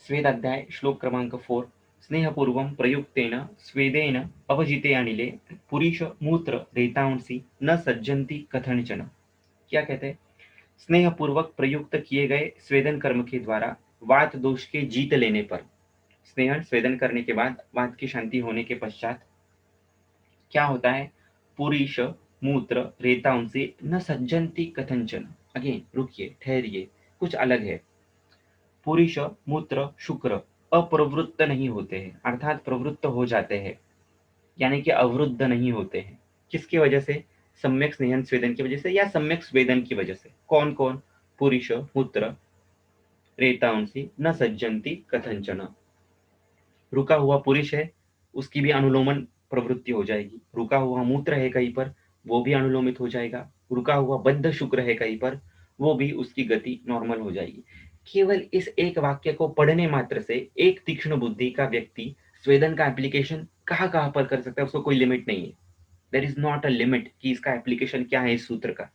स्वेदाध्याय श्लोक क्रमांक 4 स्नेहपूर्वं प्रयुक्तेन स्वेदेन अवजिते अनिले पुरीश मूत्र रेतांसी न सज्जन्ति कथनचन। क्या कहते हैं? स्नेहपूर्वक प्रयुक्त किए गए स्वेदन कर्म के द्वारा वात दोष के जीत लेने पर, स्वेदन करने के बाद वात की शांति होने के पश्चात क्या होता है? पुरीश मूत्र रेतांसी न सज्जन्ति कथनचन। अगेन रुकिए, ठहरिए, कुछ अलग है। पुरुष मूत्र शुक्र अप्रवृत्त नहीं होते हैं, अर्थात प्रवृत्त हो जाते हैं, यानी कि अवरुद्ध नहीं होते हैं। किसकी वजह से? सम्यक स्नेहन स्वेदन की वजह से या सम्यक स्वेदन की वजह से। कौन कौन? पुरुष मूत्र रेतांसी न सज्जंती कथंचन। रुका हुआ पुरुष है, उसकी भी अनुलोमन प्रवृत्ति हो जाएगी। रुका हुआ मूत्र है कहीं पर, वो भी अनुलोमित हो जाएगा। रुका हुआ बद्ध शुक्र है कहीं पर, वो भी उसकी गति नॉर्मल हो जाएगी। केवल इस एक वाक्य को पढ़ने मात्र से एक तीक्ष्ण बुद्धि का व्यक्ति स्वेदन का एप्लीकेशन कहाँ पर कर सकता है, उसको कोई लिमिट नहीं है। There is not a limit कि इसका एप्लीकेशन क्या है इस सूत्र का।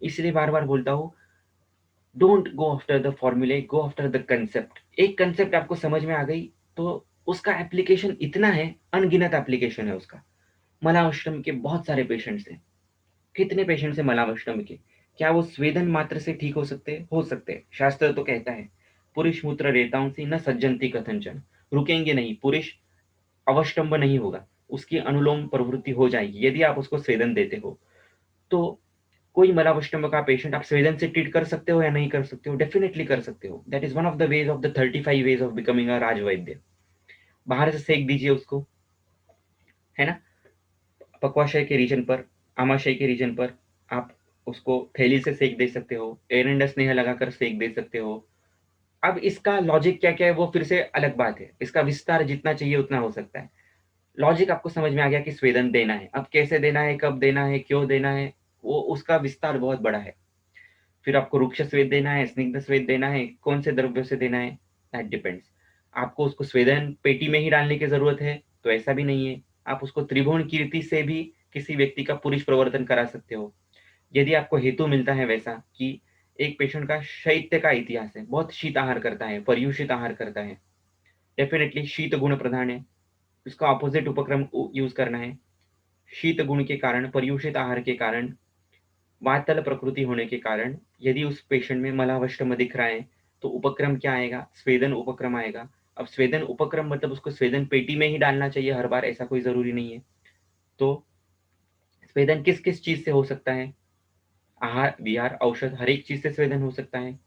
इसलिए बार बार बोलता हूं, डोंट गो आफ्टर द फॉर्मूले, गो आफ्टर द कंसेप्ट। एक कंसेप्ट आपको समझ में आ गई तो उसका एप्लीकेशन इतना है, अनगिनत एप्लीकेशन है उसका। मलावष्टम के बहुत सारे पेशेंट्स हैं। कितने पेशेंट्स हैं मलावष्टम के? क्या वो स्वेदन मात्र से ठीक हो सकते हैं? हो सकते हैं। शास्त्र तो कहता है पुरुष मूत्र रेतांसी न सज्जंती कथंचन। रुकेंगे नहीं, पुरुष अवष्टम्ब नहीं होगा, उसकी अनुलोम प्रवृत्ति हो जाएगी यदि आप उसको स्वेदन देते हो। तो कोई मलावष्टम्ब का पेशेंट आप स्वेदन से ट्रीट कर सकते हो या नहीं कर सकते हो? डेफिनेटली कर सकते हो। That is one of the ways of the 35 ways of becoming a राजवैद्य। बाहर से सेक दीजिए उसको, है ना? पक्वाशय के रीजन पर, आमाशय के रीजन पर आप उसको थैली से सेक दे सकते हो, एरंडा स्नेह लगाकर सेक दे सकते हो। अब इसका लॉजिक क्या-क्या है वो फिर से अलग बात है। इसका विस्तार जितना चाहिए उतना हो सकता है। लॉजिक आपको समझ में आ गया कि स्वेदन देना है। अब कैसे देना है, कब देना है, क्यों देना है, वो उसका विस्तार बहुत बड़ा है। फिर आपको रुक्ष स्वेद देना है, स्निग्ध स्वेद देना है, कौन से द्रव्य से देना है, दैट डिपेंड्स। आपको उसको स्वेदन पेटी में ही डालने की जरूरत है तो ऐसा भी नहीं है। आप उसको त्रिभुवन कीर्ति से भी किसी व्यक्ति का पुरुष प्रवर्तन करा सकते हो। यदि आपको हेतु मिलता है वैसा कि एक पेशेंट का शैत्य का इतिहास है, बहुत शीत आहार करता है, पर्युषित आहार करता है, डेफिनेटली शीत गुण प्रधान है, उसका ऑपोजिट उपक्रम यूज करना है। शीत गुण के कारण, पर्युषित आहार के कारण, वातल प्रकृति होने के कारण यदि उस पेशेंट में मलावष्टम दिख रहा है तो उपक्रम क्या आएगा? स्वेदन उपक्रम आएगा। अब स्वेदन उपक्रम मतलब उसको स्वेदन पेटी में ही डालना चाहिए हर बार, ऐसा कोई जरूरी नहीं है। तो स्वेदन किस किस चीज से हो सकता है? आहार विहार औषध, हर एक चीज से स्वेदन हो सकता है।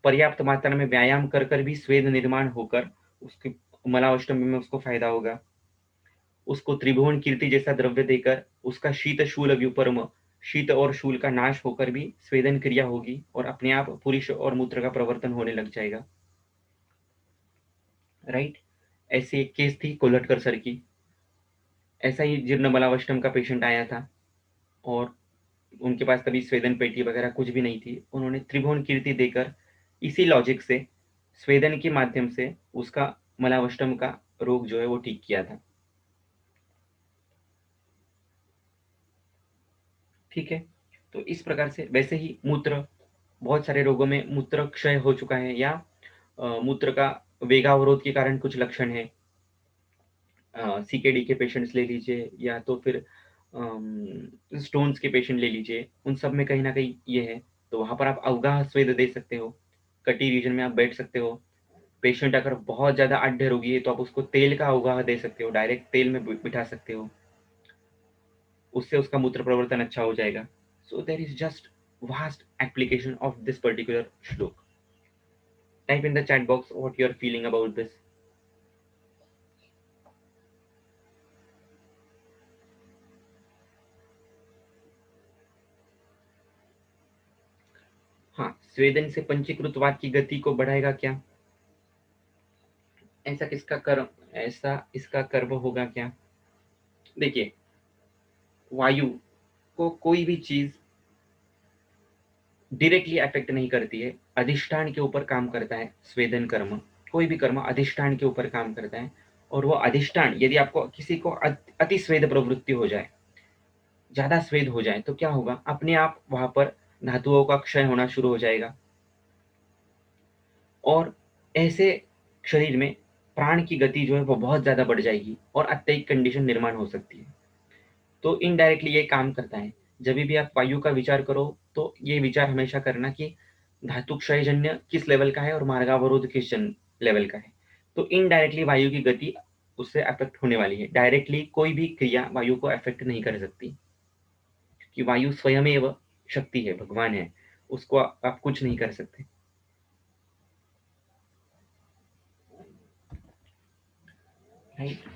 पर्याप्त मात्रा में व्यायाम कर कर भी स्वेद निर्माण होकर उसके मलावष्टमी में उसको फायदा होगा। उसको त्रिभुवन कीर्ति जैसा द्रव्य देकर उसका शीत शूल व्युपर्म, शीत और शूल का नाश होकर भी स्वेदन क्रिया होगी और अपने आप पुरुष और मूत्र का प्रवर्तन होने लग जाएगा। राइट? ऐसी एक केस थी कोल्हटकर सर की। ऐसा ही जीर्ण मलावष्टम का पेशेंट आया था और उनके पास तभी स्वेदन पेटी वगैरह कुछ भी नहीं थी। उन्होंने त्रिभुवन कीर्ति देकर इसी लॉजिक से स्वेदन के माध्यम से उसका मलावष्टम का रोग जो है वो ठीक किया था। ठीक है? तो इस प्रकार से वैसे ही मूत्र, बहुत सारे रोगों में मूत्र क्षय हो चुका है या मूत्र का वेगावरोध के कारण कुछ लक्षण है। सीकेडी के पेशेंट्स ले लीजिए या तो फिर स्टोन्स के पेशेंट ले लीजिए, उन सब में कहीं न कहीं ये है। तो वहाँ पर आप अवगाह स्वेद दे सकते हो। कटी रीजन में आप बैठ सकते हो। पेशेंट अगर बहुत ज़्यादा अड्ड रोगी है तो आप उसको तेल का अवगाह दे सकते हो, डायरेक्ट तेल में बिठा सकते हो। उससे उसका मूत्र प्रवर्तन अच्छा हो जाएगा। So there is just vast application of this particular shlok. Type in the chat box what you are feeling about this. हाँ, स्वेदन से पंचीकृत वात की गति को बढ़ाएगा क्या? ऐसा इसका कर्म होगा क्या? देखिए, वायु को कोई भी चीज डायरेक्टली अफेक्ट नहीं करती है, अधिष्ठान के ऊपर काम करता है स्वेदन कर्म। कोई भी कर्म अधिष्ठान के ऊपर काम करता है और वो अधिष्ठान यदि आपको किसी को अति स्वेद प्रवृत्ति हो जाए, ज्यादा स्वेद हो जाए तो क्या होगा? अपने आप वहां पर धातुओं का क्षय होना शुरू हो जाएगा और ऐसे शरीर में प्राण की गति जो है वो बहुत ज़्यादा बढ़ जाएगी और अत्ययिक कंडीशन निर्माण हो सकती है। तो इनडायरेक्टली ये काम करता है। जभी भी आप वायु का विचार करो, तो ये विचार हमेशा करना कि धातु क्षयजन्य किस लेवल का है और मार्गावरोध किस लेवल का है। तो इनडायरेक्टली वायु की गति उससे अफेक्ट होने वाली है। डायरेक्टली कोई भी क्रिया वायु को अफेक्ट नहीं कर सकती, कि वायु स्वयमेव शक्ति है, भगवान है, उसको आप कुछ नहीं कर सकते। राइट।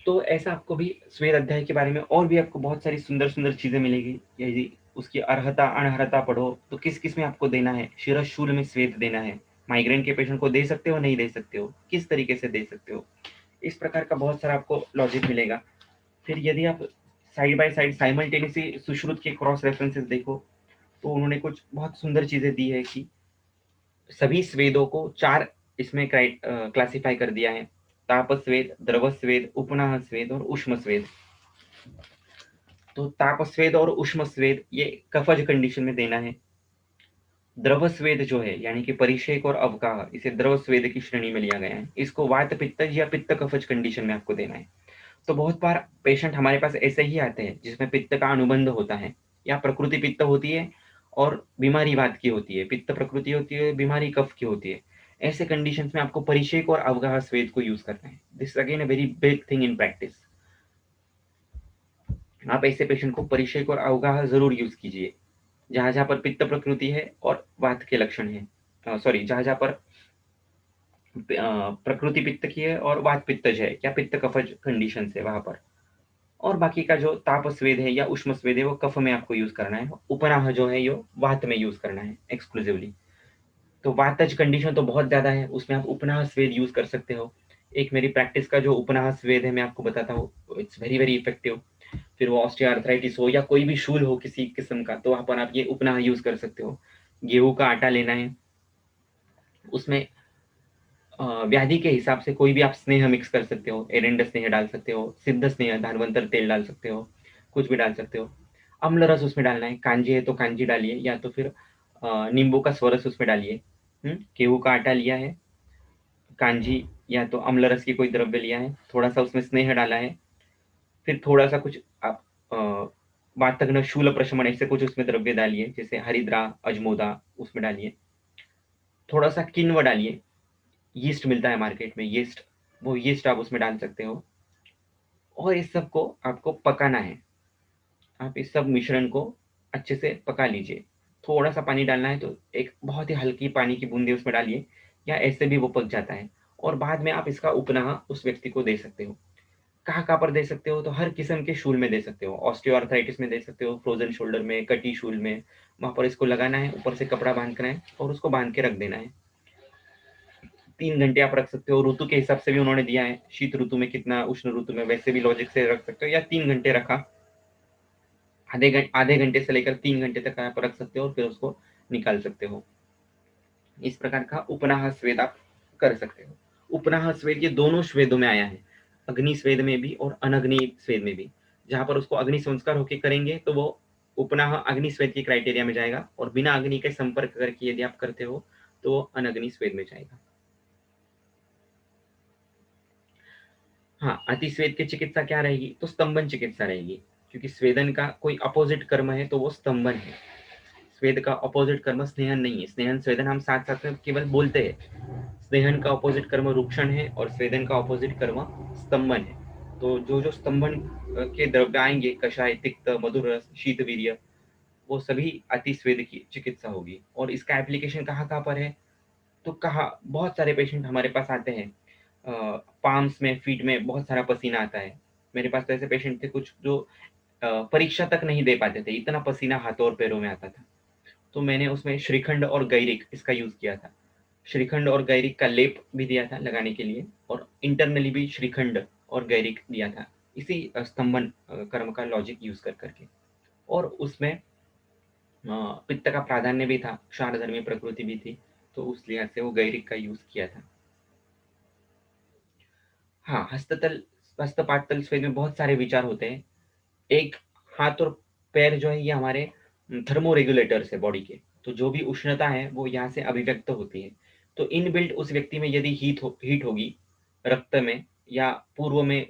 तो ऐसा आपको भी स्वेद अध्याय के बारे में और भी आपको बहुत सारी सुंदर-सुंदर चीज़ें मिलेगी। यदि उसकी अर्हता, अनर्हता पढ़ो, तो किस-किस में आपको देना है, शिरःशूल में स्वेद देना है, माइग्रेन के पेशेंट को दे सकते हो, नहीं दे सकते हो, किस तरीके से दे सकते हो। इस प्रकार का बहुत सारा आपको लॉजिक मिलेगा। फिर यदि आप side by side simultaneously Sushruta के क्रॉस रेफरेंसेस देखो, तो उन्होंने कुछ बहुत सुंदर चीज़ें दी है कि सभी स्वेदों को 4 इसमें क्लासिफाई कर दिया है। ताप स्वेद, द्रव स्वेद, उपनाह स्वेद और ऊष्म स्वेद। तो ताप स्वेद और ऊष्म स्वेद ये कफज कंडीशन में देना है। द्रव स्वेद जो है यानी कि परिषेक और अवगाह, इसे द्रव स्वेद की श्रेणी में लिया गया है। इसको वात पित्तज या पित्त कफज कंडीशन में आपको देना है। तो बहुत बार पेशेंट हमारे पास ऐसे ही आते हैं जिसमें पित्त का अनुबंध होता है या प्रकृति पित्त होती है और बीमारी वात की होती है, पित्त प्रकृति होती है, बीमारी कफ की होती है। ऐसे कंडीशंस में आपको परिषेक और अवगाह स्वेद को यूज करना है। This again a very big thing in practice. आप ऐसे पेशेंट को परिषेक और अवगाह जरूर यूज कीजिए जहां जहां पर पित्त प्रकृति है और वात के लक्षण है। सॉरी, जहां जहां पर प्रकृति पित्त की है और वात पित्तज है या पित्त कफज कंडीशन है वहां पर। और बाकी का जो ताप स्वेद है या उष्म स्वेद है वो कफ में आपको यूज करना है। उपनाह जो है यो वात में यूज करना है एक्सक्लूसिवली। तो वातज कंडीशन तो बहुत ज्यादा है, उसमें आप उपनाह स्वेद यूज कर सकते हो। एक मेरी प्रैक्टिस का जो उपनाह स्वेद है मैं आपको बताता हूँ, इट्स वेरी वेरी इफेक्टिव। फिर वो ऑस्टियोआर्थराइटिस हो या कोई भी शूल हो किसी किस्म का, तो वहां पर आप ये उपनाह यूज कर सकते हो। गेहूं का आटा लेना है, उसमें व्याधि के हिसाब से कोई भी आप स्नेह मिक्स कर सकते हो। एरेंड स्नेह डाल सकते हो, सिद्ध स्नेह, धानवंतर तेल डाल सकते हो, कुछ भी डाल सकते हो। अम्ल रस उसमें डालना है, कांजी है तो कांजी डालिए या तो फिर नींबू का स्वरस उसमें डालिए। गेहूं का आटा लिया है, कांजी या तो अम्ल रस की कोई द्रव्य लिया है, थोड़ा सा उसमें स्नेह डाला है, फिर थोड़ा सा कुछ आप वातग्न शूल प्रशमन ऐसे कुछ उसमें द्रव्य डालिए, जैसे हरिद्रा, अजमोदा उसमें डालिए। थोड़ा सा किन्व डालिए, यीस्ट मिलता है मार्केट में, यीस्ट, वो यीस्ट आप उसमें डाल सकते हो। और इस सब को आपको पकाना है। आप इस सब मिश्रण को अच्छे से पका लीजिए। थोड़ा सा पानी डालना है तो एक बहुत ही हल्की पानी की बूंदे उसमें डालिए, या ऐसे भी वो पक जाता है। और बाद में आप इसका उपनाह उस व्यक्ति को दे सकते हो। कहाँ पर दे सकते हो, तो हर किस्म के शूल में दे सकते हो। ऑस्टियोआर्थराइटिस में दे सकते हो, फ्रोजन शोल्डर में, कटी शूल में, वहां पर इसको लगाना है, ऊपर से कपड़ा बांधना है और उसको बांध के रख देना है। 3 घंटे आप रख सकते हो। ऋतु के हिसाब से भी उन्होंने दिया है, शीत ऋतु में कितना, उष्ण ऋतु में, वैसे भी लॉजिक से रख सकते हो। या 3 घंटे रखा, आधे घंटे से लेकर 3 घंटे तक आप रख सकते हो और फिर उसको निकाल सकते हो। इस प्रकार का उपनाह स्वेद आप कर सकते हो। उपनाह स्वेद ये दोनों स्वेदों में आया है, अग्नि स्वेद में भी और अनग्नि स्वेद में भी। जहां पर उसको अग्नि संस्कार होके करेंगे तो वो उपनाह अग्नि स्वेद की क्राइटेरिया में जाएगा, और बिना अग्नि के संपर्क करके यदि आप करते हो तो वो अनग्नि स्वेद में जाएगा। हाँ, अतिस्वेद की चिकित्सा क्या रहेगी, तो स्तंभन चिकित्सा रहेगी। क्योंकि स्वेदन का कोई अपोजिट कर्म है तो वो स्तंभन है। स्वेद का अपोजिट कर्म स्नेहन नहीं है। स्नेहन स्वेदन हम साथ साथ में केवल बोलते हैं। स्नेहन का अपोजिट कर्म रूक्षण है और स्वेदन का अपोजिट कर्म स्तंभन है। तो जो जो स्तंभन के द्रव्य आएंगे, कषाय, तिक्त, मधुर रस, शीत वीर्य, वो सभी अतिस्वेद की चिकित्सा होगी। और इसका एप्लीकेशन कहाँ कहाँ पर है, तो कहा बहुत सारे पेशेंट हमारे पास आते हैं, पाम्स में, फीट में बहुत सारा पसीना आता है। मेरे पास तो ऐसे पेशेंट थे कुछ जो परीक्षा तक नहीं दे पाते थे, इतना पसीना हाथों और पैरों में आता था। तो मैंने उसमें श्रीखंड और गैरिक इसका यूज किया था। श्रीखंड और गैरिक का लेप भी दिया था लगाने के लिए, और इंटरनली भी श्रीखंड और गैरिक दिया था, इसी स्तंभन कर्म का लॉजिक यूज कर करके। और उसमें पित्त का प्राधान्य भी था, क्षारधर्मी प्रकृति भी थी, तो उस लिहाज से वो गैरिक का यूज किया था। हाँ, हस्तपातल स्वेद में बहुत सारे विचार होते हैं। एक हाथ और पैर जो है ये हमारे थर्मो रेगुलेटर्स है बॉडी के। तो जो भी उष्णता है वो यहाँ से अभिव्यक्त होती है। तो इनबिल्ट उस व्यक्ति में यदि हीट होगी रक्त में, या पूर्व में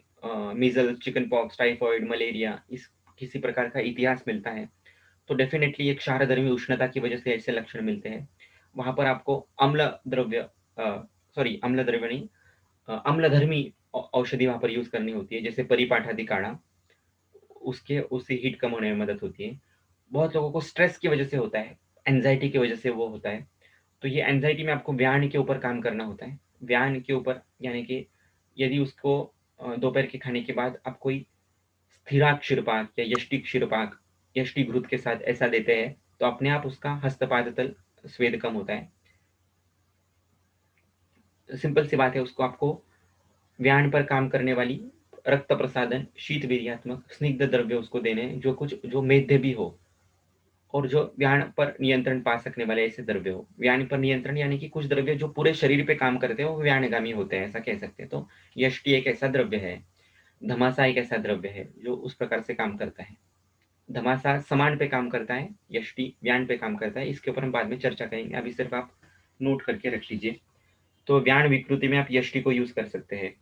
measles, chicken pox, typhoid, malaria, इस किसी प्रकार का इतिहास मिलता है, तो डेफिनेटली एक क्षारधर्मी उष्णता की वजह से ऐसे लक्षण मिलते हैं। वहाँ पर आपको अम्ल द्रव्य नहीं, अम्लधर्मी औषधि वहाँ पर यूज़ करनी होती है, जैसे परिपाठादि काढ़ा, उससे हीट कम होने में मदद होती है। बहुत लोगों को स्ट्रेस की वजह से होता है, एंग्ज़ायटी की वजह से वो होता है। तो ये एंग्ज़ायटी में आपको व्यायाम के ऊपर काम करना होता है। व्यायाम के ऊपर यानी कि यदि उसको दोपहर के खाने के बाद आप कोई स्थिराक क्षीरपाक या यष्टिक क्षीरपाक यष्टिघृत के साथ ऐसा देते हैं, तो अपने आप उसका हस्तपादतल स्वेद कम होता है। सिंपल सी बात है, उसको आपको व्यायाम पर काम करने वाली रक्त प्रसादन, शीत वीर्यात्मक स्निग्ध द्रव्य उसको देने हैं, जो मेद्य भी हो और जो व्यायाम पर नियंत्रण पा सकने वाले ऐसे द्रव्य हो। व्यायाम पर नियंत्रण यानी कि कुछ द्रव्य जो पूरे शरीर पे काम करते हो वो व्यायामगामी होते हैं, ऐसा कह सकते हैं। तो यष्टि एक ऐसा द्रव्य है, धमासा एक ऐसा द्रव्य है जो उस प्रकार से काम करता है। धमासा समान पे काम करता है, यष्टि व्यान पे काम करता है। इसके ऊपर हम बाद में चर्चा करेंगे, अभी सिर्फ आप नोट करके रख लीजिए। तो व्यान विकृति में आप यष्टि को यूज कर सकते हैं।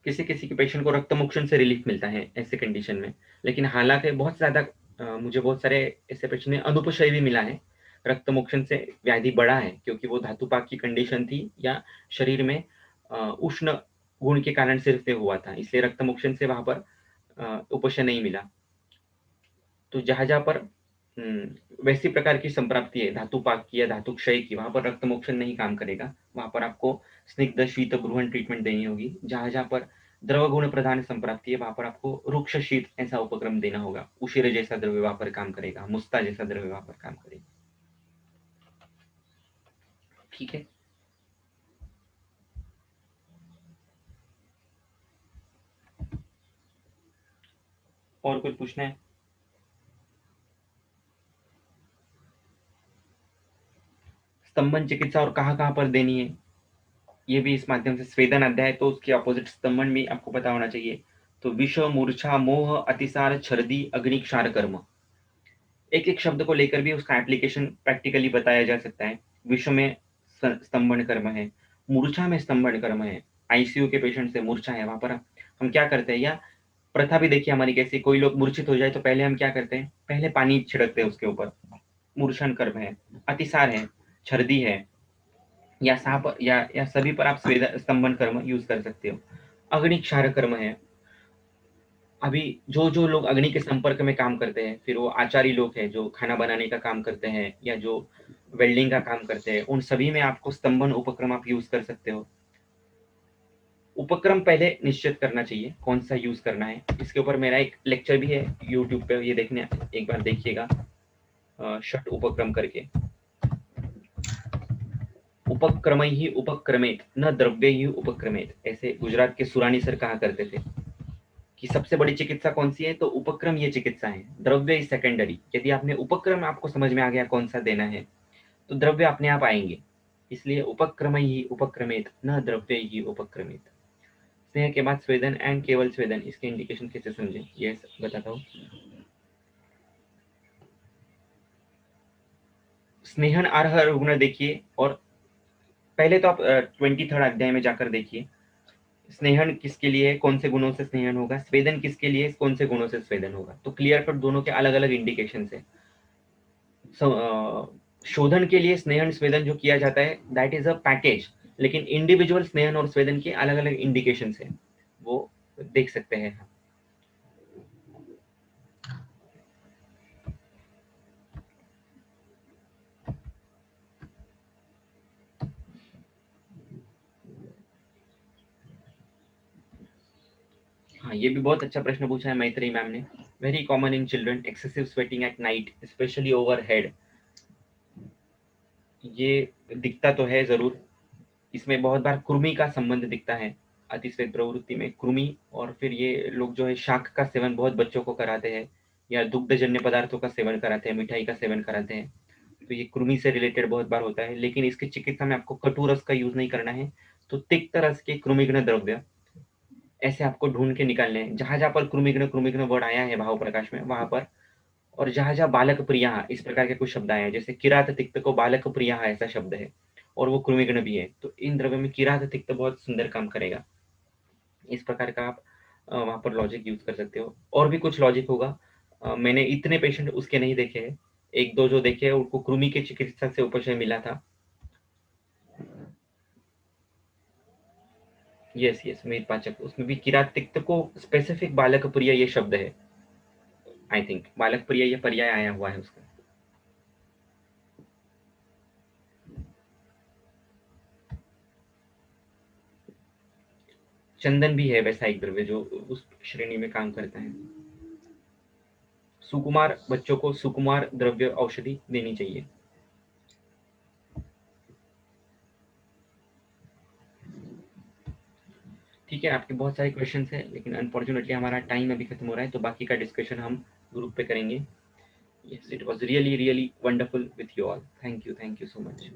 किसी किसी के पेशेंट को रक्तमोक्षण से रिलीफ मिलता है ऐसे कंडीशन में, लेकिन हालांकि बहुत ज्यादा मुझे बहुत सारे ऐसे पेशेंट में अनुपशय भी मिला है। रक्तमोक्षण से व्याधि बढ़ा है क्योंकि वो धातुपाक की कंडीशन थी या शरीर में उष्ण गुण के कारण सिर से हुआ था, इसलिए रक्तमोक्षण से वहां पर उपशय नहीं मिला। तो जहाँ-जहाँ पर वैसी प्रकार की संप्राप्ति है धातुपाक की या धातु क्षय की, वहाँ पर रक्तमोक्षण नहीं काम करेगा। वहाँ पर आपको स्निग्ध शीत ब्रूहण ट्रीटमेंट देनी होगी। जहाँ-जहाँ पर द्रव गुण प्रधान संप्राप्ति है, वहाँ पर आपको रुक्ष शीत ऐसा उपक्रम देना होगा। उशिर जैसा द्रव्य वहाँ पर काम करेगा, मुस्ता जैसा द्रव्य वहाँ पर काम करेगा। ठीक है? और कुछ पूछना है? स्तंभन चिकित्सा और कहाँ-कहाँ पर देनी है, ये भी इस माध्यम से स्वेदन अध्याय, तो उसके अपोजिट स्तंभन भी आपको पता होना चाहिए। तो विष, मूर्छा, मोह, अतिसार, छर्दी, अग्नि, क्षार कर्म, एक एक शब्द को लेकर भी उसका एप्लीकेशन प्रैक्टिकली बताया जा सकता है। विश्व में स्तंभन कर्म है, मूर्छा में स्तंभन कर्म है। आईसीयू के पेशेंट से मूर्छा है, वहां पर हम क्या करते हैं, या प्रथा भी देखिए हमारी कैसी, कोई लोग मूर्छित हो जाए तो पहले हम क्या करते हैं, पहले पानी छिड़कते हैं उसके ऊपर, मूर्छन कर्म है। अतिसार है, छर्दी है, या सांप या सभी पर आप स्वेद स्तंभन कर्म यूज कर सकते हो। अग्नि क्षार कर्म है। अभी जो जो लोग अग्नि के संपर्क में काम करते हैं, फिर वो आचारी लोग हैं जो खाना बनाने का काम करते हैं या जो वेल्डिंग का काम करते हैं, उन सभी में आपको स्तंभन उपक्रम आप यूज कर सकते हो। उपक्रम पहले निश्चित करना चाहिए कौन सा यूज करना है। इसके ऊपर मेरा एक लेक्चर भी है यूट्यूब पे, ये देखने एक बार देखिएगा, षट उपक्रम करके। उपक्रम ही उपक्रमेत न द्रव्य ही उपक्रमेत, ऐसे गुजरात के सुरानी सर कहा करते थे कि सबसे बड़ी चिकित्सा कौन सी है, तो उपक्रम ये चिकित्सा है, द्रव्य इज सेकेंडरी। यदि आपने उपक्रम आपको समझ में आ गया कौन सा देना है, तो द्रव्य अपने आप आएंगे। इसलिए उपक्रम ही उपक्रमेत न द्रव्य ही उपक्रमेत। स्नेह के बाद स्वेदन एंड केवल स्वेदन, इसके इंडिकेशन कैसे समझे ये बताता हूँ। स्नेहन अर्ह रुग्ण देखिए, और पहले तो आप 23rd अध्याय में जाकर देखिए स्नेहन किसके लिए है, कौन से गुणों से स्नेहन होगा, स्वेदन किसके लिए, कौन से गुणों से स्वेदन होगा। तो क्लियर कट दोनों के अलग अलग इंडिकेशन है। शोधन के लिए स्नेहन स्वेदन जो किया जाता है दैट इज अ पैकेज, लेकिन इंडिविजुअल स्नेहन और स्वेदन के अलग अलग इंडिकेशन है, वो देख सकते हैं। हाँ, ये भी बहुत अच्छा प्रश्न पूछा है मैत्री मैम ने। Very common in children excessive sweating at night specially over head. ये दिखता तो है जरूर, इसमें बहुत बार कृमि का संबंध दिखता है। अतिश्वेत प्रवृत्ति में कृमि, और फिर ये लोग जो है शाक का सेवन बहुत बच्चों को कराते हैं, या दुग्धजन्य पदार्थों का सेवन कराते हैं, मिठाई का सेवन कराते हैं, तो ये कृमि से रिलेटेड बहुत बार होता है। लेकिन इसकी चिकित्सा में आपको कटु रस का यूज नहीं करना है। तो तिक्त रस के कृमिघ्न द्रव्य ऐसे आपको ढूंढ के निकालने हैं। जहाँ जहाँ पर कृमिघ्न वर्ड आया है भाव प्रकाश में वहां पर, और जहाँ जहाँ बालक प्रिया इस प्रकार के कुछ शब्द आए हैं, जैसे किरात तिक्त को बालक प्रिया ऐसा शब्द है और वो कृमिघ्न भी है, तो इन द्रव्य में किरात तिक्त बहुत सुंदर काम करेगा। इस प्रकार का आप वहां पर लॉजिक यूज कर सकते हो। और भी कुछ लॉजिक होगा, मैंने इतने पेशेंट उसके नहीं देखे हैं, एक दो जो देखे हैं उनको कृमि के चिकित्सक से उपशय मिला था। यस यस, मीत पाचक, उसमें भी किरात तिक्त को स्पेसिफिक बालक प्रिय ये शब्द है। आई थिंक बालक प्रिय ये पर्याय आया हुआ है उसका। चंदन भी है वैसा एक द्रव्य जो उस श्रेणी में काम करता है। सुकुमार, बच्चों को सुकुमार द्रव्य औषधि देनी चाहिए। ठीक है, आपके बहुत सारे क्वेश्चंस हैं, लेकिन अनफॉर्चुनेटली हमारा टाइम अभी खत्म हो रहा है, तो बाकी का डिस्कशन हम ग्रुप पे करेंगे। Yes, it was really really wonderful with you all. Thank you so much.